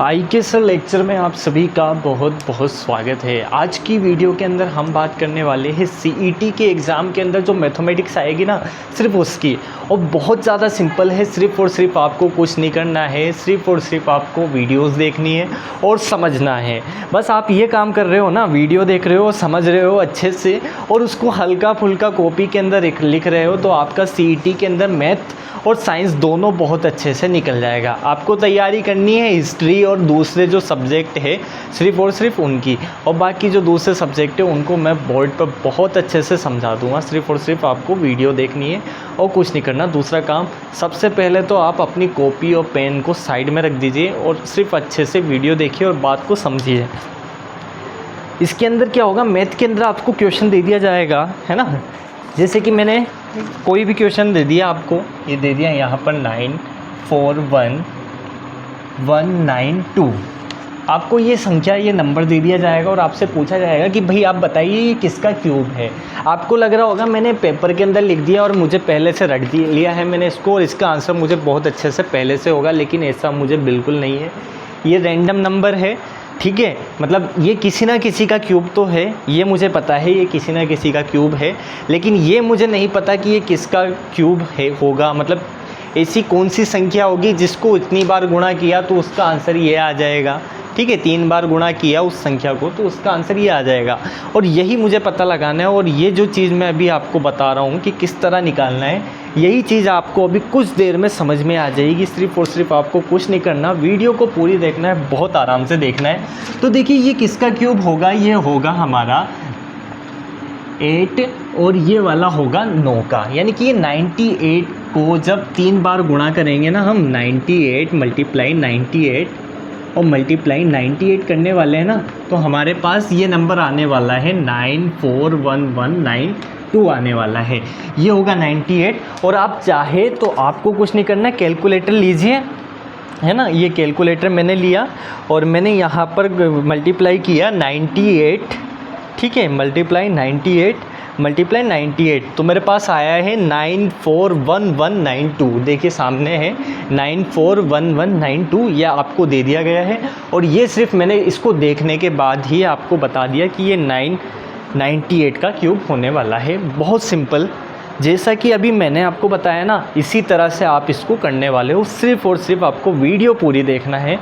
आईके sir lecture में आप सभी का बहुत बहुत स्वागत है। आज की वीडियो के अंदर हम बात करने वाले हैं सीईटी के एग्ज़ाम के अंदर जो मैथमेटिक्स आएगी ना, सिर्फ उसकी। और बहुत ज़्यादा सिंपल है, सिर्फ और सिर्फ आपको कुछ नहीं करना है, सिर्फ और सिर्फ आपको वीडियोस देखनी है और समझना है। बस आप ये काम कर रहे हो ना, वीडियो देख रहे हो, समझ रहे हो अच्छे से और उसको हल्का फुल्का कॉपी के अंदर लिख रहे हो, तो आपका सीईटी के अंदर मैथ और साइंस दोनों बहुत अच्छे से निकल जाएगा। आपको तैयारी करनी है हिस्ट्री और दूसरे जो सब्जेक्ट है सिर्फ और सिर्फ उनकी, और बाकी जो दूसरे सब्जेक्ट है उनको मैं बोर्ड पर बहुत अच्छे से समझा दूंगा। सिर्फ और सिर्फ आपको वीडियो देखनी है और कुछ नहीं करना। दूसरा काम, सबसे पहले तो आप अपनी कॉपी और पेन को साइड में रख दीजिए और सिर्फ अच्छे से वीडियो देखिए और बात को समझिए। इसके अंदर क्या होगा, मैथ के अंदर आपको क्वेश्चन दे दिया जाएगा, है ना। जैसे कि मैंने कोई भी क्वेश्चन दे दिया आपको, ये दे दिया यहाँ पर 941192। आपको ये संख्या, ये नंबर दे दिया जाएगा और आपसे पूछा जाएगा कि भाई आप बताइए ये किसका क्यूब है। आपको लग रहा होगा मैंने पेपर के अंदर लिख दिया और मुझे पहले से रट लिया है मैंने इसको, और इसका आंसर मुझे बहुत अच्छे से पहले से होगा, लेकिन ऐसा मुझे बिल्कुल नहीं है। ये रैंडम नंबर है, ठीक है। मतलब ये किसी ना किसी का क्यूब तो है, ये मुझे पता है ये किसी ना किसी का क्यूब है, लेकिन ये मुझे नहीं पता कि ये किसका क्यूब है होगा। मतलब ऐसी कौन सी संख्या होगी जिसको इतनी बार गुणा किया तो उसका आंसर ये आ जाएगा, ठीक है। 3 बार गुणा किया उस संख्या को तो उसका आंसर ये आ जाएगा, और यही मुझे पता लगाना है। और ये जो चीज़ मैं अभी आपको बता रहा हूँ कि किस तरह निकालना है, यही चीज़ आपको अभी कुछ देर में समझ में आ जाएगी। सिर्फ और सिर्फ आपको कुछ नहीं करना, वीडियो को पूरी देखना है, बहुत आराम से देखना है। तो देखिए ये किसका क्यूब होगा, ये होगा हमारा 8 और ये वाला होगा 9 का। यानी कि ये 98 को जब 3 बार गुणा करेंगे ना हम, 98 मल्टीप्लाई 98 और मल्टीप्लाई 98 करने वाले हैं ना, तो हमारे पास ये नंबर आने वाला है 941192 आने वाला है। ये होगा 98। और आप चाहे तो आपको कुछ नहीं करना, कैलकुलेटर लीजिए, है ना। ये कैलकुलेटर मैंने लिया और मैंने यहाँ पर मल्टीप्लाई किया 98, ठीक है। मल्टीप्लाई 98 तो मेरे पास आया है 941192। देखिए सामने है 941192, यह आपको दे दिया गया है। और ये सिर्फ मैंने इसको देखने के बाद ही आपको बता दिया कि ये 998 का क्यूब होने वाला है। बहुत सिंपल, जैसा कि अभी मैंने आपको बताया ना, इसी तरह से आप इसको करने वाले हो। सिर्फ और सिर्फ आपको वीडियो पूरी देखना है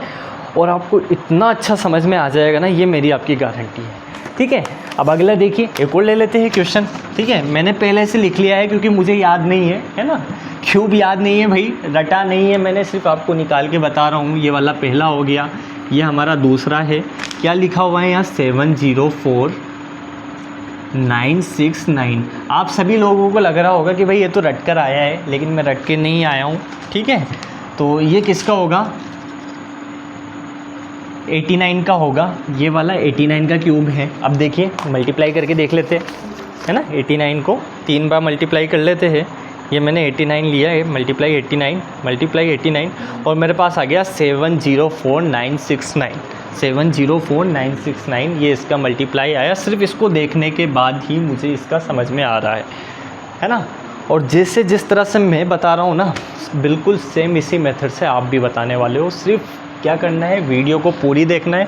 और आपको इतना अच्छा समझ में आ जाएगा ना, ये मेरी आपकी गारंटी है, ठीक है। अब अगला देखिए, एक और ले लेते हैं क्वेश्चन, ठीक है। मैंने पहले से लिख लिया है क्योंकि मुझे याद नहीं है ना, क्यूब याद नहीं है भाई, रटा नहीं है मैंने, सिर्फ आपको निकाल के बता रहा हूँ। ये वाला पहला हो गया, ये हमारा दूसरा है। क्या लिखा हुआ है यहाँ, 704969। आप सभी लोगों को लग रहा होगा कि भाई ये तो रट कर आया है, लेकिन मैं रट के नहीं आया हूँ, ठीक है। तो ये किसका होगा, 89 का होगा। ये वाला 89 का क्यूब है। अब देखिए मल्टीप्लाई करके देख लेते हैं, है ना। 89 को 3 बार मल्टीप्लाई कर लेते हैं। ये मैंने 89 लिया है, मल्टीप्लाई 89 और मेरे पास आ गया 704969। 704969 ये इसका मल्टीप्लाई आया। सिर्फ इसको देखने के बाद ही मुझे इसका समझ में आ रहा है ना। और जैसे जिस तरह से मैं बता रहा हूँ ना, बिल्कुल सेम इसी मेथड से आप भी बताने वाले हो। सिर्फ क्या करना है, वीडियो को पूरी देखना है,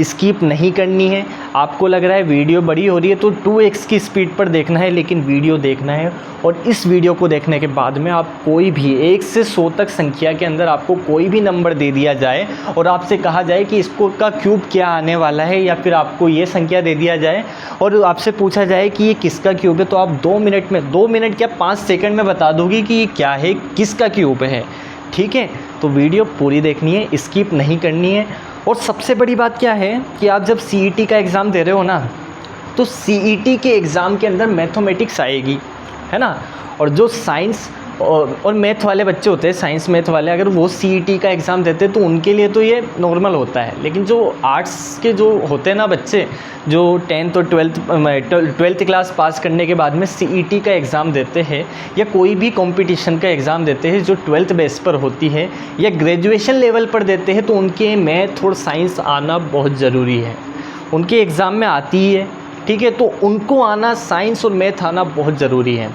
स्किप नहीं करनी है। आपको लग रहा है वीडियो बड़ी हो रही है तो 2x की स्पीड पर देखना है, लेकिन वीडियो देखना है। और इस वीडियो को देखने के बाद में आप कोई भी 1 से 100 तक संख्या के अंदर आपको कोई भी नंबर दे दिया जाए और आपसे कहा जाए कि इसको का क्यूब क्या आने वाला है, या फिर आपको ये संख्या दे दिया जाए और आपसे पूछा जाए कि ये किसका क्यूब है, तो आप 2 मिनट में, 2 मिनट क्या 5 सेकंड में बता दोगे कि ये क्या है, किसका क्यूब है, ठीक है। तो वीडियो पूरी देखनी है, स्किप नहीं करनी है। और सबसे बड़ी बात क्या है कि आप जब सीईटी का एग्ज़ाम दे रहे हो ना, तो सीईटी के एग्ज़ाम के अंदर मैथमेटिक्स आएगी, है ना। और जो साइंस और मैथ वाले बच्चे होते हैं, साइंस मैथ वाले, अगर वो सीईटी का एग्ज़ाम देते हैं तो उनके लिए तो ये नॉर्मल होता है। लेकिन जो आर्ट्स के जो होते हैं ना बच्चे, जो 10th और 12th क्लास पास करने के बाद में सीईटी का एग्ज़ाम देते हैं, या कोई भी कंपटीशन का एग्ज़ाम देते हैं जो 12th बेस पर होती है या ग्रेजुएशन लेवल पर देते हैं, तो उनके मैथ और साइंस आना बहुत ज़रूरी है। उनके एग्ज़ाम में आती ही है, ठीक है। तो उनको आना, साइंस और मैथ आना बहुत ज़रूरी है।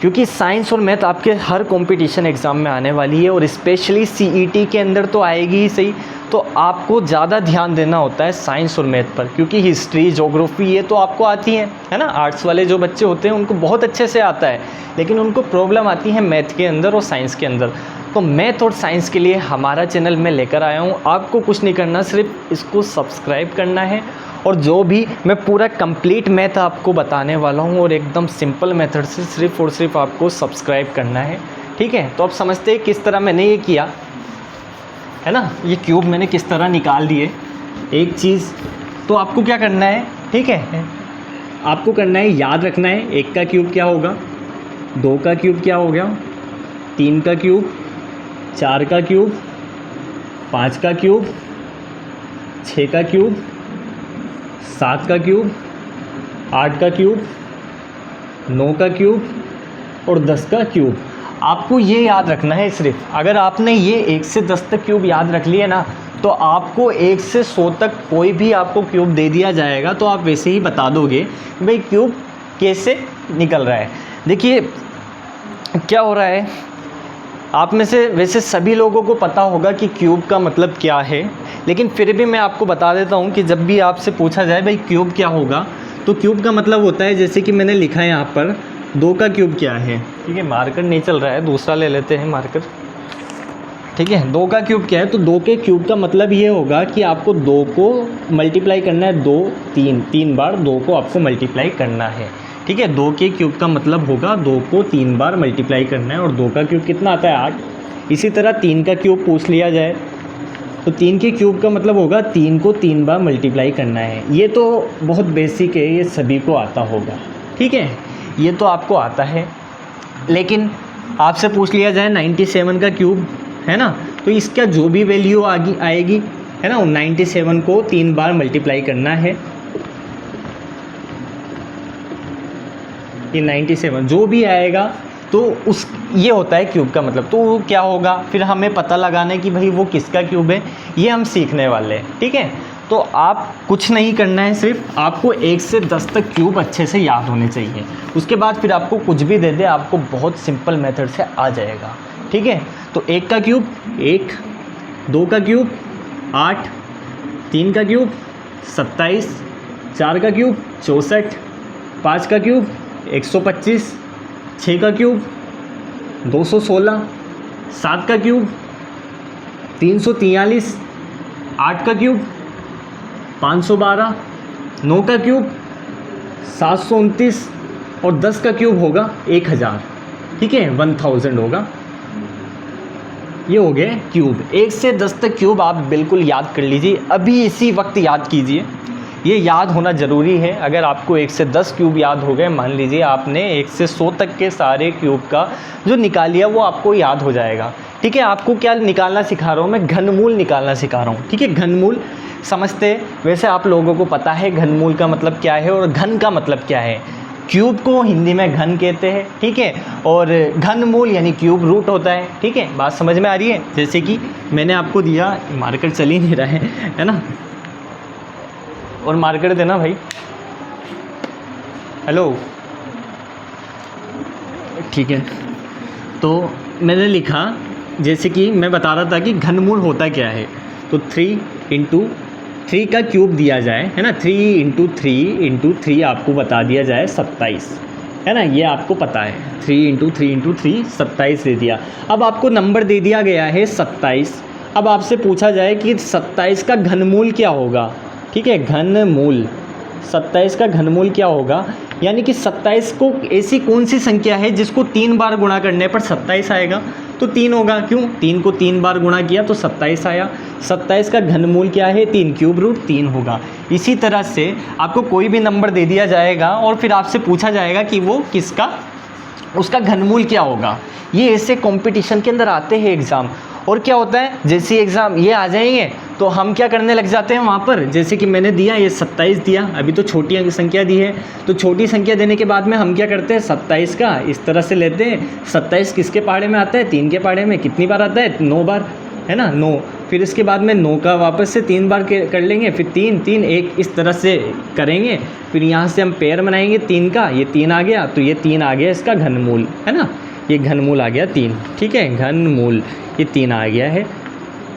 क्योंकि साइंस और मैथ आपके हर कंपटीशन एग्ज़ाम में आने वाली है, और स्पेशली सीईटी के अंदर तो आएगी ही सही। तो आपको ज़्यादा ध्यान देना होता है साइंस और मैथ पर, क्योंकि हिस्ट्री, ज्योग्राफी ये तो आपको आती है ना। आर्ट्स वाले जो बच्चे होते हैं उनको बहुत अच्छे से आता है, लेकिन उनको प्रॉब्लम आती है मैथ के अंदर और साइंस के अंदर। तो मैथ और साइंस के लिए हमारा चैनल मैं लेकर आया हूँ। आपको कुछ नहीं करना, सिर्फ इसको सब्सक्राइब करना है, और जो भी मैं पूरा कंप्लीट मैथ आपको बताने वाला हूँ और एकदम सिंपल मेथड से, सिर्फ और सिर्फ आपको सब्सक्राइब करना है, ठीक है। तो आप समझते हैं किस तरह मैंने ये किया है ना। ये क्यूब मैंने किस तरह निकाल दिए एक चीज़। तो आपको क्या करना है, ठीक है, आपको करना है, याद रखना है 1 का क्यूब क्या होगा, 2 का क्यूब क्या हो गया, 3 का क्यूब, 4 का क्यूब, 5 का क्यूब, 6 का क्यूब, 7 का क्यूब, 8 का क्यूब, 9 का क्यूब और 10 का क्यूब। आपको ये याद रखना है सिर्फ। अगर आपने ये 1 से 10 तक क्यूब याद रख लिए ना, तो आपको 1 से 100 तक कोई भी आपको क्यूब दे दिया जाएगा तो आप वैसे ही बता दोगे भाई क्यूब कैसे निकल रहा है। देखिए क्या हो रहा है, आप में से वैसे सभी लोगों को पता होगा कि क्यूब का मतलब क्या है, लेकिन फिर भी मैं आपको बता देता हूँ कि जब भी आपसे पूछा जाए भाई क्यूब क्या होगा, तो क्यूब का मतलब होता है, जैसे कि मैंने लिखा है यहाँ पर, 2 का क्यूब क्या है, ठीक है। मार्कर नहीं चल रहा है, दूसरा ले लेते हैं मार्कर, ठीक है। 2 का क्यूब क्या है, तो 2 के क्यूब का मतलब ये होगा कि आपको 2 को मल्टीप्लाई करना है, 2 3 बार 2 को आपको मल्टीप्लाई करना है, ठीक है। 2 के क्यूब का मतलब होगा 2 को 3 बार मल्टीप्लाई करना है, और 2 का क्यूब कितना आता है, 8। इसी तरह 3 का क्यूब पूछ लिया जाए तो 3 के क्यूब का मतलब होगा 3 को 3 बार मल्टीप्लाई करना है। ये तो बहुत बेसिक है, ये सभी को आता होगा, ठीक है, ये तो आपको आता है। लेकिन आपसे पूछ लिया जाए 97 का क्यूब है ना, तो इसका जो भी वैल्यू आएगी है ना, 97 को 3 बार मल्टीप्लाई करना है। ये 97 जो भी आएगा तो उस ये होता है क्यूब का मतलब। तो वो क्या होगा, फिर हमें पता लगाना है कि भाई वो किसका क्यूब है, ये हम सीखने वाले हैं, ठीक है। तो आप कुछ नहीं करना है, सिर्फ आपको 1 से 10 तक क्यूब अच्छे से याद होने चाहिए। उसके बाद फिर आपको कुछ भी दे दे, आपको बहुत सिंपल मेथड से आ जाएगा, ठीक है। तो 1 का क्यूब 1, 2 का क्यूब 8, 3 का क्यूब 27, 4 का क्यूब 64, 5 का क्यूब 125, 6 का क्यूब 216, 7 का क्यूब 343, 8 का क्यूब 512, 9 का क्यूब 729 और 10 का क्यूब होगा 1000, ठीक है, 1000 होगा। ये हो गए क्यूब। 1 से 10 तक क्यूब आप बिल्कुल याद कर लीजिए, अभी इसी वक्त याद कीजिए, ये याद होना ज़रूरी है। अगर आपको 1 से 10 क्यूब याद हो गए, मान लीजिए आपने 1 से 100 तक के सारे क्यूब का जो निकाल लिया वो आपको याद हो जाएगा, ठीक है। आपको क्या निकालना सिखा रहा हूँ मैं, घनमूल निकालना सिखा रहा हूँ, ठीक है। घनमूल समझते, वैसे आप लोगों को पता है घनमूल का मतलब क्या है और घन का मतलब क्या है। क्यूब को हिंदी में घन कहते हैं, ठीक है, और घनमूल यानी क्यूब रूट होता है, ठीक है। बात समझ में आ रही है। जैसे कि मैंने आपको दिया, मार्कर चल ही नहीं रहा है ना, और मार्कर देना भाई, हेलो, ठीक है। तो मैंने लिखा, जैसे कि मैं बता रहा था कि घनमूल होता क्या है, तो 3 का क्यूब दिया जाए, है ना, 3 आपको बता दिया जाए 27, है ना, ये आपको पता है। 3 × 3 27 दे दिया। अब आपको नंबर दे दिया गया है 27। अब आपसे पूछा जाए कि 27 का घनमूल क्या होगा, ठीक है, घनमूल 27 का घनमूल क्या होगा, यानी कि 27 को ऐसी कौन सी संख्या है जिसको 3 बार गुणा करने पर 27 आएगा, तो 3 होगा। क्यों, 3 को 3 बार गुणा किया तो 27 आया। 27 का घनमूल क्या है, 3, क्यूब रूट 3 होगा। इसी तरह से आपको कोई भी नंबर दे दिया जाएगा और फिर आपसे पूछा जाएगा कि वो किसका, उसका घनमूल क्या होगा। ये ऐसे कंपटीशन के अंदर आते हैं एग्ज़ाम। और क्या होता है, जैसे एग्ज़ाम ये आ जाएंगे तो हम क्या करने लग जाते हैं वहाँ पर, जैसे कि मैंने दिया ये 27 दिया, अभी तो छोटी संख्या दी है, तो छोटी संख्या देने के बाद में हम क्या करते हैं, 27 का इस तरह से लेते हैं। 27 किसके पहाड़े में आता है, 3 के पहाड़े में। कितनी बार आता है, 9 बार, है ना, 9। फिर इसके बाद में 9 का वापस से 3 बार कर लेंगे, फिर 3 3 1 इस तरह से करेंगे। फिर यहाँ से हम पेयर बनाएंगे 3 का, ये 3 आ गया, तो ये 3 आ गया इसका घनमूल, है ना, ये घनमूल आ गया 3, ठीक है, घनमूल ये 3 आ गया है।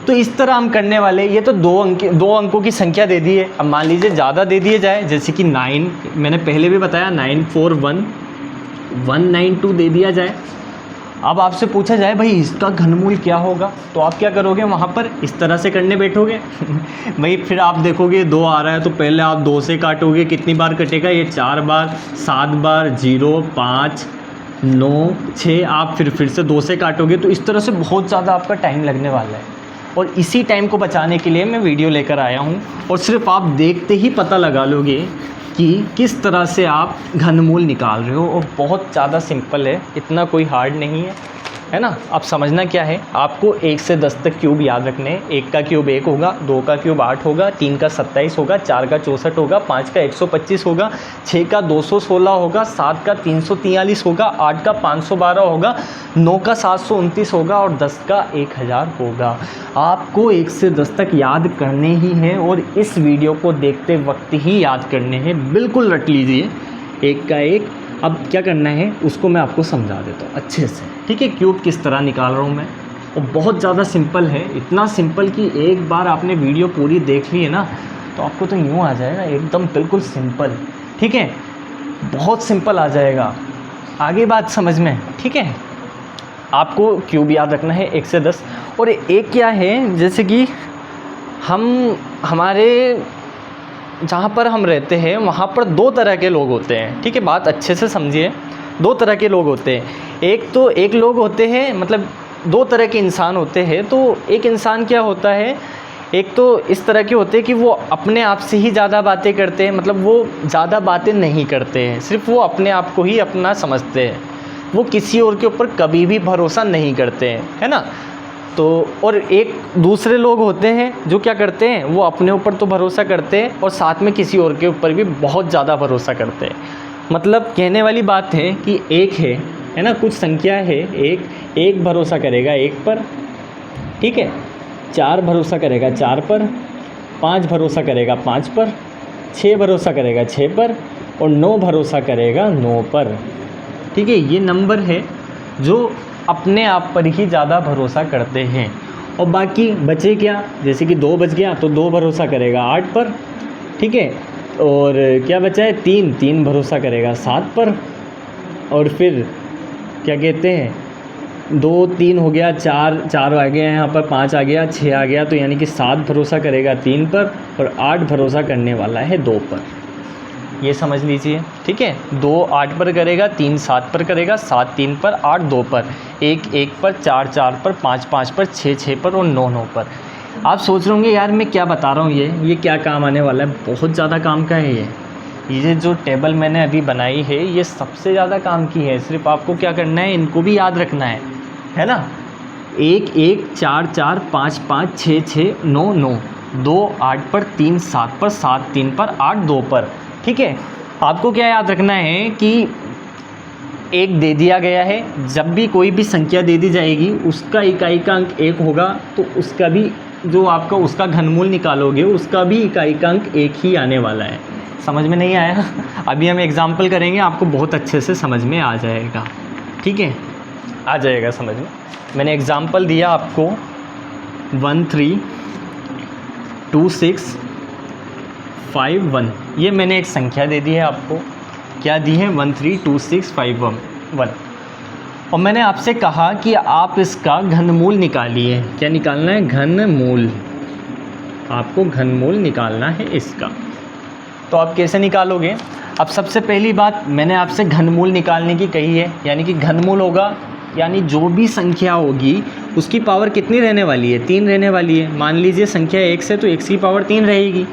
तो इस तरह हम करने वाले। ये तो 2 अंकों की संख्या दे दी है। अब मान लीजिए ज़्यादा दे दिए जाए, जैसे कि 9, मैंने पहले भी बताया 941 192 दे दिया जाए। अब आपसे पूछा जाए भाई इसका घनमूल क्या होगा, तो आप क्या करोगे, वहाँ पर इस तरह से करने बैठोगे भाई फिर आप देखोगे 2 आ रहा है तो पहले आप 2 से काटोगे, कितनी बार कटेगा, ये 4 बार, 7 बार, 0 5 9 6, आप फिर से 2 से काटोगे। तो इस तरह से बहुत ज़्यादा आपका टाइम लगने वाला है। और इसी टाइम को बचाने के लिए मैं वीडियो लेकर आया हूँ, और सिर्फ आप देखते ही पता लगा लोगे कि किस तरह से आप घनमूल निकाल रहे हो। और बहुत ज़्यादा सिंपल है, इतना कोई हार्ड नहीं है ना। अब समझना क्या है, आपको 1 से 10 तक क्यूब याद रखने हैं। 1 का क्यूब 1 होगा, 2 का क्यूब 8 होगा, 3 का 27 होगा, 4 का 64 होगा, 5 का 125 होगा, 6 का 216 होगा, 7 का 343 होगा, 8 का 512 होगा, 9 का 729 होगा और 10 का 1000 होगा। आपको 1 से 10 तक याद करने ही हैं, और इस वीडियो को देखते वक्त ही याद करने हैं। बिल्कुल रट लीजिए 1 का 1। अब क्या करना है उसको मैं आपको समझा देता हूँ अच्छे से, ठीक है। क्यूब किस तरह निकाल रहा हूँ मैं, और बहुत ज़्यादा सिंपल है, इतना सिंपल कि एक बार आपने वीडियो पूरी देख ली है ना तो आपको तो यूँ आ जाएगा एकदम बिल्कुल सिंपल, ठीक है, बहुत सिंपल आ जाएगा। आगे बात समझ में, ठीक है। आपको क्यूब याद रखना है 1 से 10। और एक क्या है, जैसे कि हमारे जहाँ पर हम रहते हैं वहाँ पर 2 तरह के लोग होते हैं, ठीक है, बात अच्छे से समझिए। 2 तरह के लोग होते हैं। एक लोग होते हैं, मतलब 2 तरह के इंसान होते हैं। तो एक इंसान क्या होता है, एक तो इस तरह के होते हैं कि वो अपने आप से ही ज़्यादा बातें करते हैं, मतलब वो ज़्यादा बातें नहीं करते हैं, सिर्फ वो अपने आप को ही अपना समझते हैं, वो किसी और के ऊपर कभी भी भरोसा नहीं करते हैं, है ना। तो और एक दूसरे लोग होते हैं जो क्या करते हैं, वो अपने ऊपर तो भरोसा करते हैं और साथ में किसी और के ऊपर भी बहुत ज़्यादा भरोसा करते हैं। मतलब कहने वाली बात है कि एक है ना, कुछ संख्या है, एक भरोसा करेगा 1 पर, ठीक है, 4 भरोसा करेगा 4 पर, 5 भरोसा करेगा 5 पर, 6 भरोसा करेगा 6 पर, और 9 भरोसा करेगा 9 पर, ठीक है। ये नंबर है जो अपने आप पर ही ज़्यादा भरोसा करते हैं। और बाकी बचे क्या, जैसे कि 2 बच गया तो 2 भरोसा करेगा 8 पर, ठीक है। और क्या बचा है, 3 भरोसा करेगा 7 पर। और फिर क्या कहते हैं, 2 3 हो गया, 4 आ गया, यहाँ पर 5 आ गया, 6 आ गया, तो यानी कि 7 भरोसा करेगा 3 पर और 8 भरोसा करने वाला है 2 पर। ये समझ लीजिए, ठीक है। 2 8 पर करेगा, 3 7 पर करेगा, 7 3 पर, 8 2 पर, 1 1 पर, 4 4 पर, 5 5 पर, 6 6 पर और 9 9 पर। आप सोच रहे होंगे यार मैं क्या बता रहा हूँ, ये क्या काम आने वाला है। बहुत ज़्यादा काम का है ये जो टेबल मैंने अभी बनाई है ये सबसे ज़्यादा काम की है। सिर्फ आपको क्या करना है, इनको भी याद रखना है ना। 1 1 4 4 5 5 6 6 9 9, 2 8 पर, 3 7 पर, 7 3 पर, 8 2 पर, ठीक है। आपको क्या याद रखना है कि 1 दे दिया गया है, जब भी कोई भी संख्या दे दी जाएगी उसका इकाई का अंक 1 होगा, तो उसका भी जो आपका उसका घनमूल निकालोगे उसका भी इकाई का अंक 1 ही आने वाला है। समझ में नहीं आया? अभी हम एग्जाम्पल करेंगे, आपको बहुत अच्छे से समझ में आ जाएगा, ठीक है, आ जाएगा समझ में। मैंने एग्जाम्पल दिया आपको 1 3 2 6 5 1, ये मैंने एक संख्या दे दी है आपको, क्या दी है, 1 3 2 6 5 1। और मैंने आपसे कहा कि आप इसका घनमूल निकालिए। क्या निकालना है, घनमूल, आपको घनमूल निकालना है इसका। तो आप कैसे निकालोगे? अब सबसे पहली बात मैंने आपसे घनमूल निकालने की कही है, यानी कि घनमूल होगा यानी जो भी संख्या होगी उसकी पावर कितनी रहने वाली है, 3 रहने वाली है। मान लीजिए संख्या 1 से, तो x की पावर 3 रहेगी।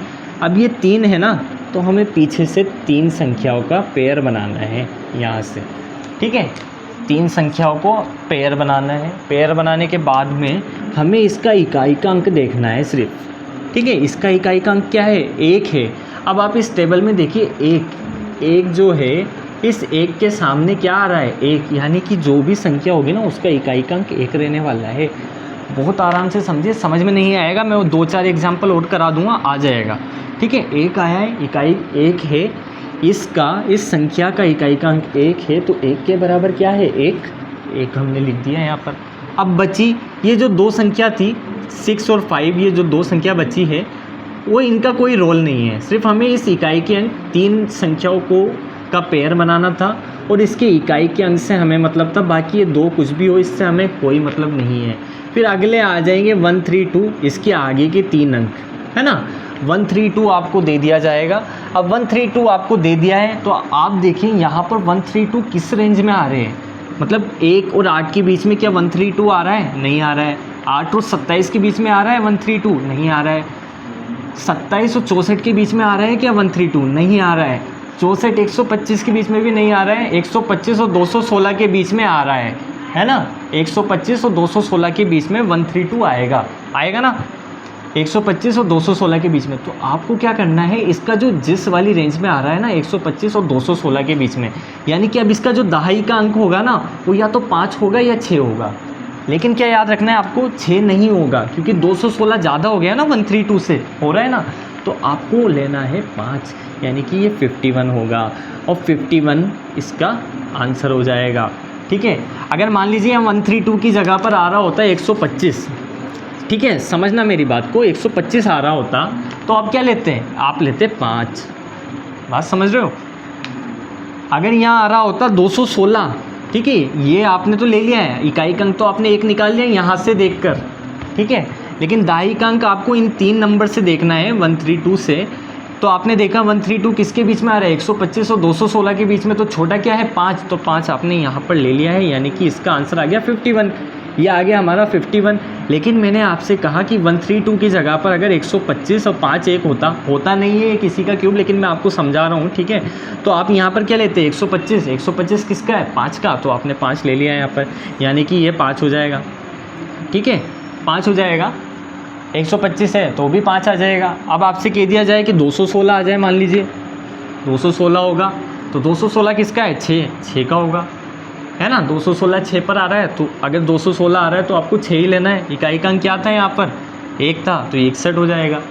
अब ये 3 है ना, तो हमें पीछे से 3 संख्याओं का पेयर बनाना है यहाँ से, ठीक है। 3 संख्याओं को पेयर बनाना है। पेयर बनाने के बाद में हमें इसका इकाई का अंक देखना है सिर्फ, ठीक है। इसका इकाई का अंक क्या है, 1 है। अब आप इस टेबल में देखिए, एक जो है, इस 1 के सामने क्या आ रहा है, 1, यानी कि जो भी संख्या होगी ना उसका इकाई का अंक 1 रहने वाला है। बहुत आराम से समझिए, समझ में नहीं आएगा मैं वो 2-4 एग्जाम्पल और करा दूंगा, आ जाएगा। ठीक है, एक आया है, इकाई एक है, इसका इस संख्या का इकाई का अंक 1 है, तो 1 के बराबर क्या है, 1 हमने लिख दिया यहाँ पर। अब बची ये जो 2 संख्या थी 6 और 5, ये जो 2 संख्या बची है वो इनका कोई रोल नहीं है, सिर्फ हमें इस इकाई के अंक 3 संख्याओं को का पेयर बनाना था और इसके इकाई के अंक से हमें मतलब था, बाकी ये 2 कुछ भी हो इससे हमें कोई मतलब नहीं है। फिर अगले आ जाएंगे 1, 3, 2, इसके आगे के 3 अंक है ना, 1, 3, 2 आपको दे दिया जाएगा। अब 1, 3, 2 आपको दे दिया है तो आप देखें यहाँ पर 1, 3, 2 किस रेंज में आ रहे हैं, मतलब 1 और 8 के बीच में क्या 1, 3, 2 आ रहा है, नहीं आ रहा है। 8 और 27 के बीच में आ रहा है 1, 3, 2, नहीं आ रहा है। 27 और 64 के बीच में आ रहा है क्या 1, 3, 2, नहीं आ रहा है। 64 125 के बीच में भी नहीं आ रहा है। 125 और 216 के बीच में आ रहा है ना, 125 और 216 के बीच में 1, 3, 2 आएगा ना, 125 और 216 के बीच में। तो आपको क्या करना है, इसका जो जिस वाली रेंज में आ रहा है ना 125 और 216 के बीच में, यानी कि अब इसका जो दहाई का अंक होगा ना वो या तो 5 होगा या 6 होगा, लेकिन क्या याद रखना है आपको, 6 नहीं होगा क्योंकि 216 ज़्यादा हो गया ना 132 से हो रहा है ना, तो आपको लेना है 5, यानी कि ये 51 होगा और 51 इसका आंसर हो जाएगा। ठीक है, अगर मान लीजिए हम 132 की जगह पर आ रहा होता है 125, ठीक है समझना मेरी बात को, 125 आ रहा होता तो आप क्या लेते हैं, आप लेते 5, बात समझ रहे हो। अगर यहाँ आ रहा होता 216, ठीक है ये आपने तो ले लिया है, इकाई का अंक तो आपने 1 निकाल लिया यहाँ से देखकर, ठीक है, लेकिन दहाई का अंक आपको इन 3 नंबर से देखना है 132 से। तो आपने देखा 132 किसके बीच में आ रहा है, 125 और 216 के बीच में, तो छोटा क्या है 5, तो 5 आपने यहाँ पर ले लिया है, यानी कि इसका आंसर आ गया 51, ये आ गया हमारा 51। लेकिन मैंने आपसे कहा कि 132 की जगह पर अगर 125 और 5 1 होता नहीं है किसी का क्यूब, लेकिन मैं आपको समझा रहा हूँ, ठीक है। तो आप यहाँ पर क्या लेते हैं 125 किसका है, 5 का, तो आपने 5 ले लिया है यहाँ पर, यानी कि ये 5 हो जाएगा, ठीक है 5 हो जाएगा। 125 है तो भी 5 आ जाएगा। अब आपसे कह दिया जाए कि 216 आ जाए, मान लीजिए 216 होगा, तो 216 किसका है, 6 का होगा, है ना। 216 6 पर आ रहा है, तो अगर 216 आ रहा है तो आपको 6 ही लेना है। इकाई का अंक क्या था यहाँ पर, 1 था, तो 61 हो जाएगा।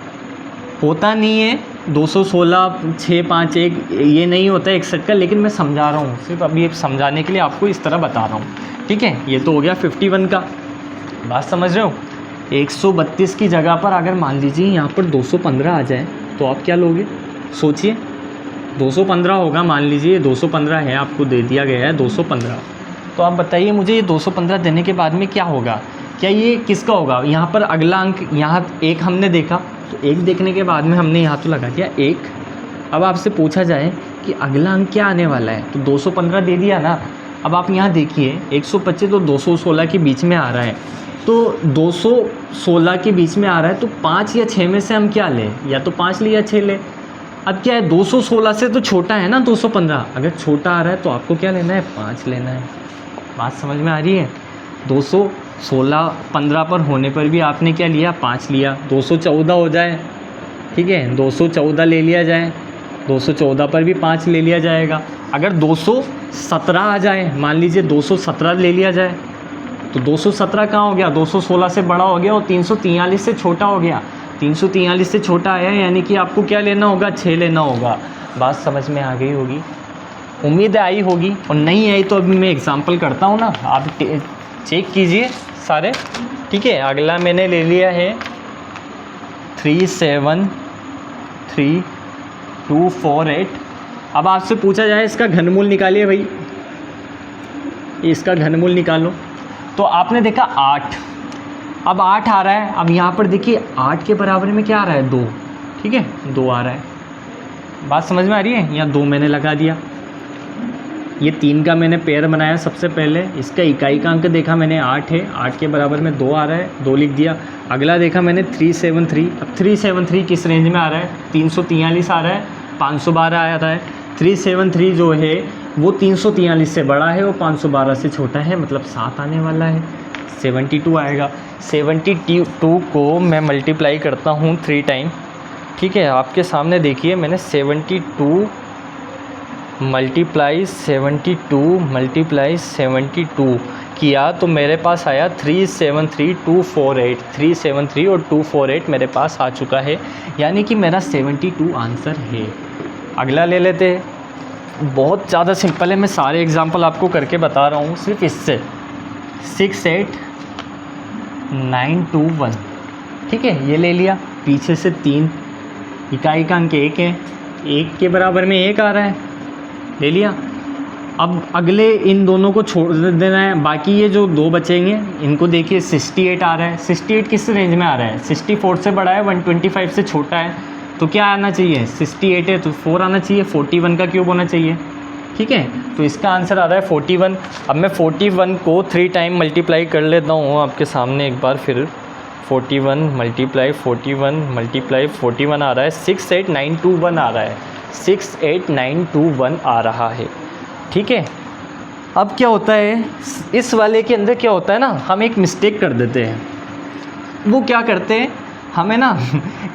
होता नहीं है 216 6 5 1, ये नहीं होता है 61 का, लेकिन मैं समझा रहा हूँ, सिर्फ अभी समझाने के लिए आपको इस तरह बता रहा हूँ, ठीक है। ये तो हो गया 51 का, बात समझ रहे हो। 132 की जगह पर अगर मान लीजिए यहाँ पर 215 आ जाए तो आप क्या लोगे, सोचिए। 215 होगा, मान लीजिए 215 है, आपको दे दिया गया है 215, तो आप बताइए मुझे ये 215 देने के बाद में क्या होगा, क्या ये किसका होगा। यहाँ पर अगला अंक, यहाँ 1 हमने देखा, तो 1 देखने के बाद में हमने यहाँ तो लगा दिया 1। अब आपसे पूछा जाए कि अगला अंक क्या आने वाला है, तो 215 दे दिया ना। अब आप यहाँ देखिए 125 और 216 के बीच में आ रहा है, तो 216 के बीच में आ रहा है, तो 5 या 6 में से हम क्या लें, या तो 5 ले या 6 ले। अब क्या है 216 से तो छोटा है ना 215, अगर छोटा आ रहा है तो आपको क्या लेना है, 5 लेना है। बात समझ में आ रही है। 216 15 पर होने पर भी आपने क्या लिया, 5 लिया। 214 हो जाए, ठीक है 214 ले लिया जाए, 214 पर भी 5 ले लिया जाएगा। अगर 217 आ जाए, मान लीजिए 217 ले लिया जाए, तो 217 कहाँ हो गया, 216 से बड़ा हो गया और 343 से छोटा हो गया। 343 से छोटा आया, यानी कि आपको क्या लेना होगा, 6 लेना होगा। बात समझ में आ गई होगी, उम्मीद आई होगी, और नहीं आई तो अभी मैं एग्जांपल करता हूँ ना, आप चेक कीजिए सारे, ठीक है। अगला मैंने ले लिया है 3733248। अब आपसे पूछा जाए इसका घनमूल निकालिए भाई, इसका घनमूल निकालो। तो आपने देखा 8, अब 8 आ रहा है। अब यहाँ पर देखिए 8 के बराबर में क्या आ रहा है, 2, ठीक है 2 आ रहा है। बात समझ में आ रही है। यहाँ 2 मैंने लगा दिया, ये 3 का मैंने पेयर बनाया सबसे पहले, इसका इकाई का अंक देखा मैंने 8 है, 8 के बराबर में 2 आ रहा है, 2 लिख दिया। अगला देखा मैंने 373, अब 373 किस रेंज में आ रहा है, 343 आ रहा है, 512 आ रहा है। 373 जो है वो 343 से बड़ा है और 512 से छोटा है, मतलब 7 आने वाला है, 72 आएगा। 72 को मैं मल्टीप्लाई करता हूँ 3 टाइम, ठीक है। आपके सामने देखिए मैंने 72 मल्टीप्लाई 72 मल्टीप्लाई 72, किया तो मेरे पास आया 373248, 373 और 248 मेरे पास आ चुका है, यानी कि मेरा 72 आंसर है। अगला ले लेते हैं, बहुत ज़्यादा सिंपल है, मैं सारे एग्जांपल आपको करके बता रहा हूँ सिर्फ इससे। 68921, ठीक है, ये ले लिया, पीछे से 3, इकाई का अंक 1 है, 1 के बराबर में 1 आ रहा है, ले लिया। अब अगले इन दोनों को छोड़ देना है, बाकी ये जो 2 बचेंगे इनको देखिए। 68 आ रहा है, 68 किस रेंज में आ रहा है? 64 से बड़ा है, 125 से छोटा है, तो क्या आना चाहिए? 68 है तो 4 आना चाहिए, 41 का क्यूब होना चाहिए, ठीक है। तो इसका आंसर आ रहा है 41। अब मैं 41 को 3 टाइम मल्टीप्लाई कर लेता हूँ आपके सामने एक बार फिर। 41 मल्टीप्लाई 41 मल्टीप्लाई 41 आ रहा है, 68921 आ रहा है, 68921 आ रहा है, ठीक है। अब क्या होता है इस वाले के अंदर, क्या होता है ना, हम एक मिस्टेक कर देते हैं। वो क्या करते हैं, हमें ना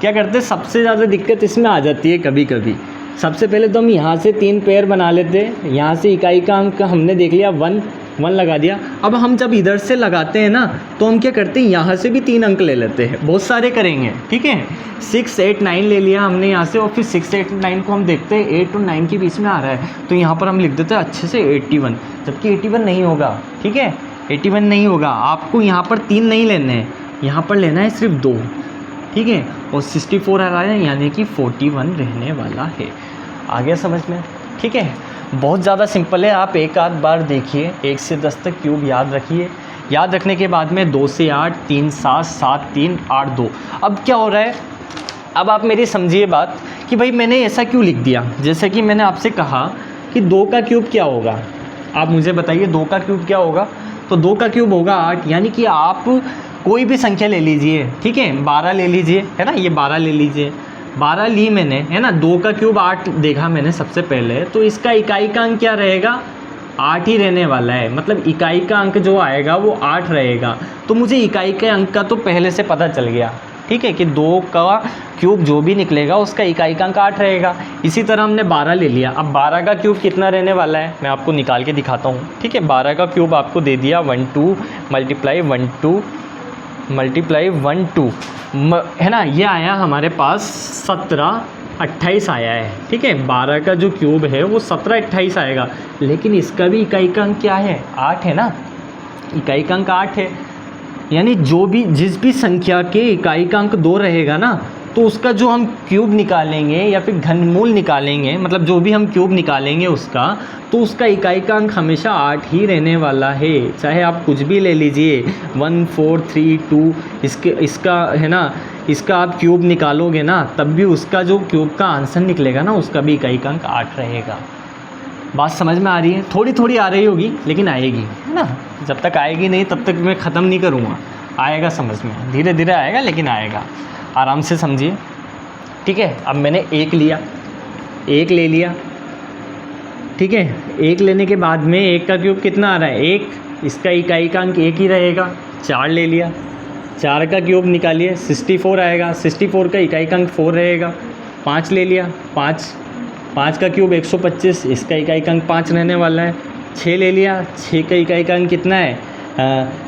क्या करते हैं, सबसे ज़्यादा दिक्कत इसमें आ जाती है कभी कभी। सबसे पहले तो हम यहाँ से 3 पेयर बना लेते हैं, यहाँ से इकाई का अंक हमने देख लिया 1 लगा दिया। अब हम जब इधर से लगाते हैं ना तो हम क्या करते हैं, यहाँ से भी 3 अंक ले लेते हैं, बहुत सारे करेंगे, ठीक है। 689 ले लिया हमने यहाँ से, और फिर 689 को हम देखते हैं 8 और 9 के बीच में आ रहा है, तो यहाँ पर हम लिख देते हैं अच्छे से 81, जबकि 81 नहीं होगा, ठीक है, 81 नहीं होगा। आपको यहाँ पर 3 नहीं लेने हैं, यहाँ पर लेना है सिर्फ 2, ठीक है। और 64 आ रहा है, यानी कि 41 रहने वाला है। आ गया समझ में, ठीक है। बहुत ज़्यादा सिंपल है, आप एक आध बार देखिए, 1 से 10 तक क्यूब याद रखिए। याद रखने के बाद में 2 से 8, 3 7, 7 3 8 2। अब क्या हो रहा है, अब आप मेरी समझिए बात कि भाई मैंने ऐसा क्यों लिख दिया। जैसे कि मैंने आपसे कहा कि 2 का क्यूब क्या होगा, आप मुझे बताइए 2 का क्यूब क्या होगा। तो 2 का क्यूब होगा 8, यानी कि आप कोई भी संख्या ले लीजिए, ठीक है, 12 ले लीजिए, है ना, ये 12 ले लीजिए, 12 ली मैंने, है ना। 2 का क्यूब 8 देखा मैंने सबसे पहले, तो इसका इकाई का अंक क्या रहेगा, 8 ही रहने वाला है, मतलब इकाई का अंक जो आएगा वो 8 रहेगा। तो मुझे इकाई के अंक का तो पहले से पता चल गया, ठीक है, कि 2 का क्यूब जो भी निकलेगा उसका इकाई का अंक 8 रहेगा। इसी तरह हमने 12 ले लिया, अब 12 का क्यूब कितना रहने वाला है मैं आपको निकाल के दिखाता हूँ, ठीक है। 12 का क्यूब आपको दे दिया 12 मल्टीप्लाई 12 मल्टीप्लाई 12, है ना, ये आया हमारे पास 17 28 आया है, ठीक है। 12 का जो क्यूब है वो 17 28 आएगा, लेकिन इसका भी इकाई का अंक क्या है, 8 है ना, इकाई का अंक 8 है। यानी जिस भी संख्या के इकाई का अंक 2 रहेगा ना, तो उसका जो हम क्यूब निकालेंगे या फिर घनमूल निकालेंगे, मतलब जो भी हम क्यूब निकालेंगे उसका, तो उसका इकाई का अंक हमेशा 8 ही रहने वाला है। चाहे आप कुछ भी ले लीजिए 1 4 3 2, इसका है ना, इसका आप क्यूब निकालोगे ना, तब भी उसका जो क्यूब का आंसर निकलेगा ना, उसका भी इकाई का अंक 8 रहेगा। बात समझ में आ रही है? थोड़ी थोड़ी आ रही होगी लेकिन आएगी, है ना। जब तक आएगी नहीं तब तक मैं ख़त्म नहीं करूँगा, आएगा समझ में, धीरे धीरे आएगा लेकिन आएगा, आराम से समझिए, ठीक है। अब मैंने 1 लिया, 1 ले लिया, ठीक है। 1 लेने के बाद में 1 का क्यूब कितना आ रहा है, 1, इसका इकाई का अंक 1 ही रहेगा। 4 ले लिया, 4 का क्यूब निकालिए, 64 आएगा, 64 का इकाई का अंक 4 रहेगा। 5 ले लिया, 5 का क्यूब 125, इसका इकाई का अंक 5 रहने वाला है। 6 ले लिया, 6 का इकाई का अंक कितना है,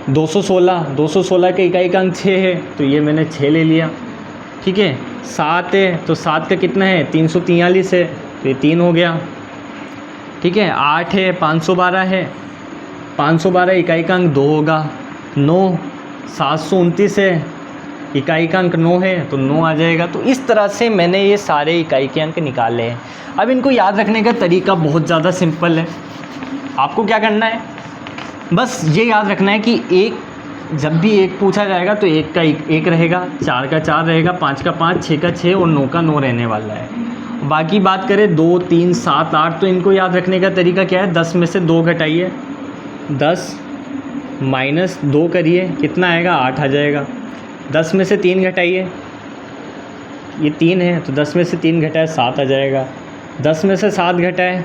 216 का इकाई का अंक 6 है, तो ये मैंने 6 ले लिया, ठीक है। 7 है, तो 7 का कितना है, 343 है, तो ये 3 हो गया, ठीक है। 8 है, 512 है, 512 इकाई का अंक 2 होगा। 9 729 है, इकाई का अंक 9 है, तो 9 आ जाएगा। तो इस तरह से मैंने ये सारे इकाई के अंक निकाले हैं। अब इनको याद रखने का तरीका बहुत ज़्यादा सिंपल है। आपको क्या करना है, बस ये याद रखना है कि जब भी 1 पूछा जाएगा तो 1 का 1 रहेगा, 4 का 4 रहेगा, 5 का 5, 6 का 6 और 9 का 9 रहने वाला है। बाकी बात करें 2 3 7 8, तो इनको याद रखने का तरीका क्या है, 10 में से 2 घटाइए, 10 माइनस 2 करिए, कितना आएगा, 8 आ जाएगा। 10 में से 3 घटाइए, ये 3 है, तो 10 में से 3 घटाए 7 आ जाएगा। 10 में से 7 घटाए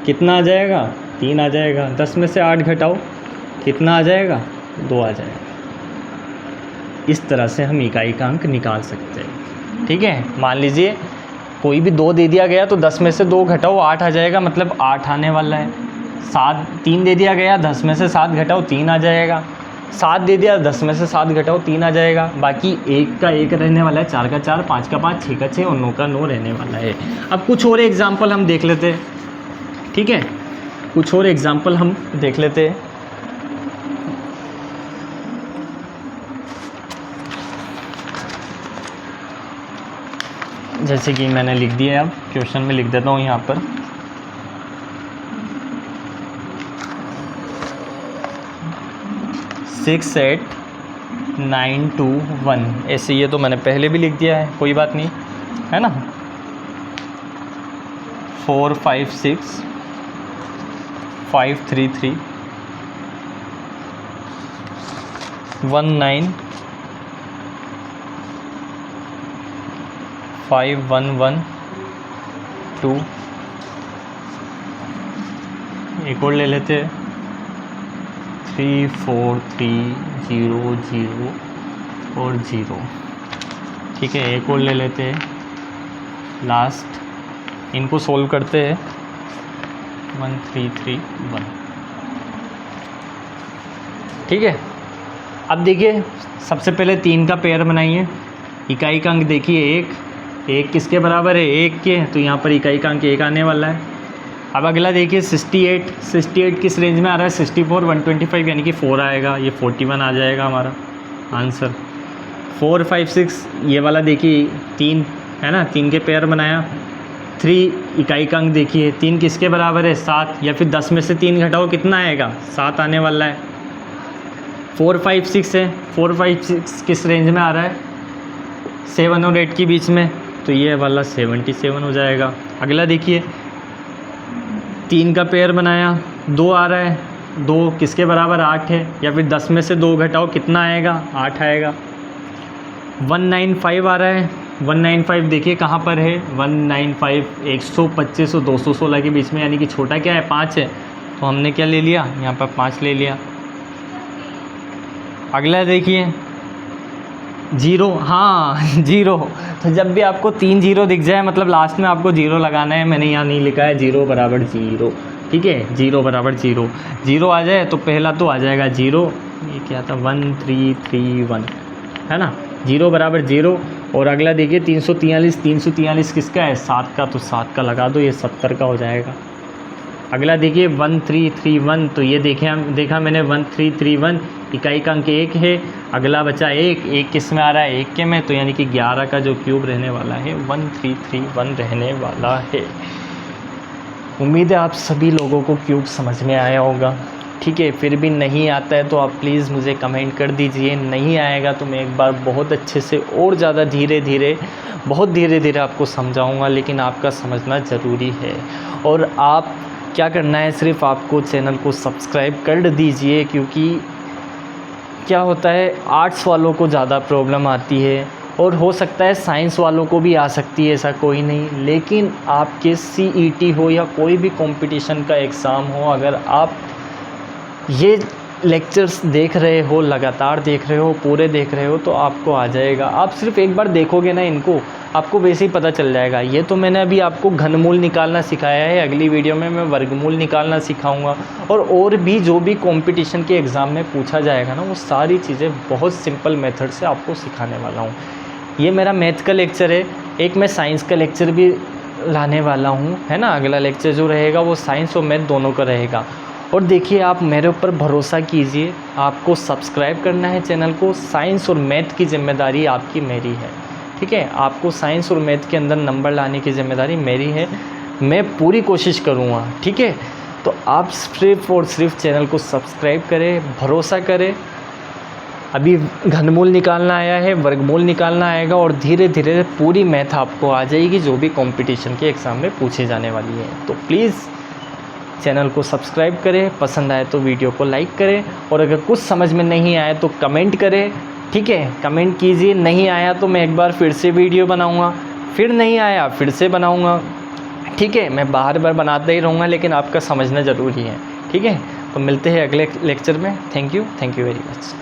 कितना आ जाएगा, 3 आ जाएगा। 10 में से 8 घटाओ कितना आ जाएगा, 2 आ जाएगा। इस तरह से हम इकाई का अंक निकाल सकते हैं, ठीक है। मान लीजिए कोई भी 2 दे दिया गया, तो 10 में से 2 घटाओ 8 आ जाएगा, मतलब 8 आने वाला है। 7 3 दे दिया गया, 10 में से 7 घटाओ 3 आ जाएगा। 7 दे दिया, 10 में से 7 घटाओ 3 आ जाएगा। बाकी 1 का 1 रहने वाला है, 4 का 4, 5 का 5, 6 का 6 और 9 का 9 रहने वाला है। अब कुछ और एग्जाम्पल हम देख लेते हैं, ठीक है, कुछ और एग्जाम्पल हम देख लेते हैं। जैसे कि मैंने लिख दिया है, अब क्वेश्चन में लिख देता हूँ यहाँ पर। सिक्स 8 9 2 1, ऐसे ये तो मैंने पहले भी लिख दिया है, कोई बात नहीं, है ना। 4 5 6 5 3 3 1 9 5 1 1 2। एक और ले लेते हैं, 3 4 3 0 0 और 0, ठीक है। एक और ले लेते हैं, लास्ट, इनको सोल्व करते हैं। 1 3 3 1, ठीक है। अब देखिए, सबसे पहले 3 का पेयर बनाइए। इकाई का अंक देखिए 1 किसके बराबर है, 1 के, तो यहाँ पर इकाई का अंक 1 आने वाला है। अब अगला देखिए 68 किस रेंज में आ रहा है, 64 125 यानी कि 4 आएगा, ये 41 आ जाएगा हमारा आंसर। 4 5 6 ये वाला देखिए 3 है ना, 3 के पेयर बनाया। 3 इकाई का अंक देखिए, 3 किसके बराबर है, 7, या फिर 10 में से 3 घटाओ कितना आएगा, 7 आने वाला है। 4 5 6 है, 4 5 6 किस रेंज में आ रहा है, 7 और 8 के बीच में, तो ये वाला 77 हो जाएगा। अगला देखिए 3 का पेयर बनाया, 2 आ रहा है, 2 किसके बराबर, 8 है, या फिर 10 में से 2 घटाओ कितना आएगा, 8 आएगा। 195 आ रहा है, 195 देखिए कहाँ पर है, 195 125 और 216 के बीच में, यानी कि छोटा क्या है, 5 है, तो हमने क्या ले लिया, यहाँ पर 5 ले लिया। अगला देखिए 0, हाँ 0, तो जब भी आपको 3 0 दिख जाए मतलब लास्ट में आपको 0 लगाना है। मैंने यहाँ नहीं लिखा है 0 बराबर 0, ठीक है, 0 बराबर 0, 0 आ जाए तो पहला तो आ जाएगा 0, ये क्या था 1 3 3 1, है ना, 0 बराबर 0। और अगला देखिए 343 किसका है, 7 का, तो 7 का लगा दो, ये 70 का हो जाएगा। अगला देखिए 1331, तो ये देखा मैंने 1331, इकाई का अंक 1 है। अगला बचा 1 किस में आ रहा है, 1 के में, तो यानी कि 11 का जो क्यूब रहने वाला है 1331 रहने वाला है। उम्मीद है आप सभी लोगों को क्यूब समझ में आया होगा, ठीक है। फिर भी नहीं आता है तो आप प्लीज़ मुझे कमेंट कर दीजिए, नहीं आएगा तो मैं एक बार बहुत अच्छे से और ज़्यादा बहुत धीरे धीरे आपको समझाऊंगा, लेकिन आपका समझना ज़रूरी है। और आप क्या करना है, सिर्फ आपको चैनल को सब्सक्राइब कर दीजिए, क्योंकि क्या होता है आर्ट्स वालों को ज़्यादा प्रॉब्लम आती है और हो सकता है साइंस वालों को भी आ सकती है, ऐसा कोई नहीं। लेकिन आपके CET हो या कोई भी कंपटीशन का एग्ज़ाम हो, अगर आप ये लेक्चर्स देख रहे हो, लगातार देख रहे हो, पूरे देख रहे हो, तो आपको आ जाएगा। आप सिर्फ एक बार देखोगे ना इनको, आपको वैसे ही पता चल जाएगा। ये तो मैंने अभी आपको घनमूल निकालना सिखाया है, अगली वीडियो में मैं वर्गमूल निकालना सिखाऊंगा। और भी जो भी कंपटीशन के एग्ज़ाम में पूछा जाएगा ना, वो सारी चीज़ें बहुत सिंपल मेथड से आपको सिखाने वाला हूँ। ये मेरा मैथ का लेक्चर है, एक मैं साइंस का लेक्चर भी लाने वाला हूँ, है ना। अगला लेक्चर जो रहेगा वो साइंस और मैथ दोनों का रहेगा। और देखिए आप मेरे ऊपर भरोसा कीजिए, आपको सब्सक्राइब करना है चैनल को। साइंस और मैथ की ज़िम्मेदारी आपकी मेरी है, ठीक है। आपको साइंस और मैथ के अंदर नंबर लाने की ज़िम्मेदारी मेरी है, मैं पूरी कोशिश करूँगा, ठीक है। तो आप सिर्फ और सिर्फ चैनल को सब्सक्राइब करें, भरोसा करें। अभी घनमूल निकालना आया है, वर्गमूल निकालना आएगा, और धीरे धीरे पूरी मैथ आपको आ जाएगी जो भी कंपटीशन के एग्ज़ाम में पूछे जाने वाली है। तो प्लीज़ चैनल को सब्सक्राइब करें, पसंद आए तो वीडियो को लाइक करें, और अगर कुछ समझ में नहीं आए तो कमेंट करें, ठीक है। कमेंट कीजिए, नहीं आया तो मैं एक बार फिर से वीडियो बनाऊंगा, फिर नहीं आया फिर से बनाऊंगा, ठीक है। मैं बार बार बनाता ही रहूँगा, लेकिन आपका समझना ज़रूरी है, ठीक है। तो मिलते हैं अगले लेक्चर में। Thank you very much.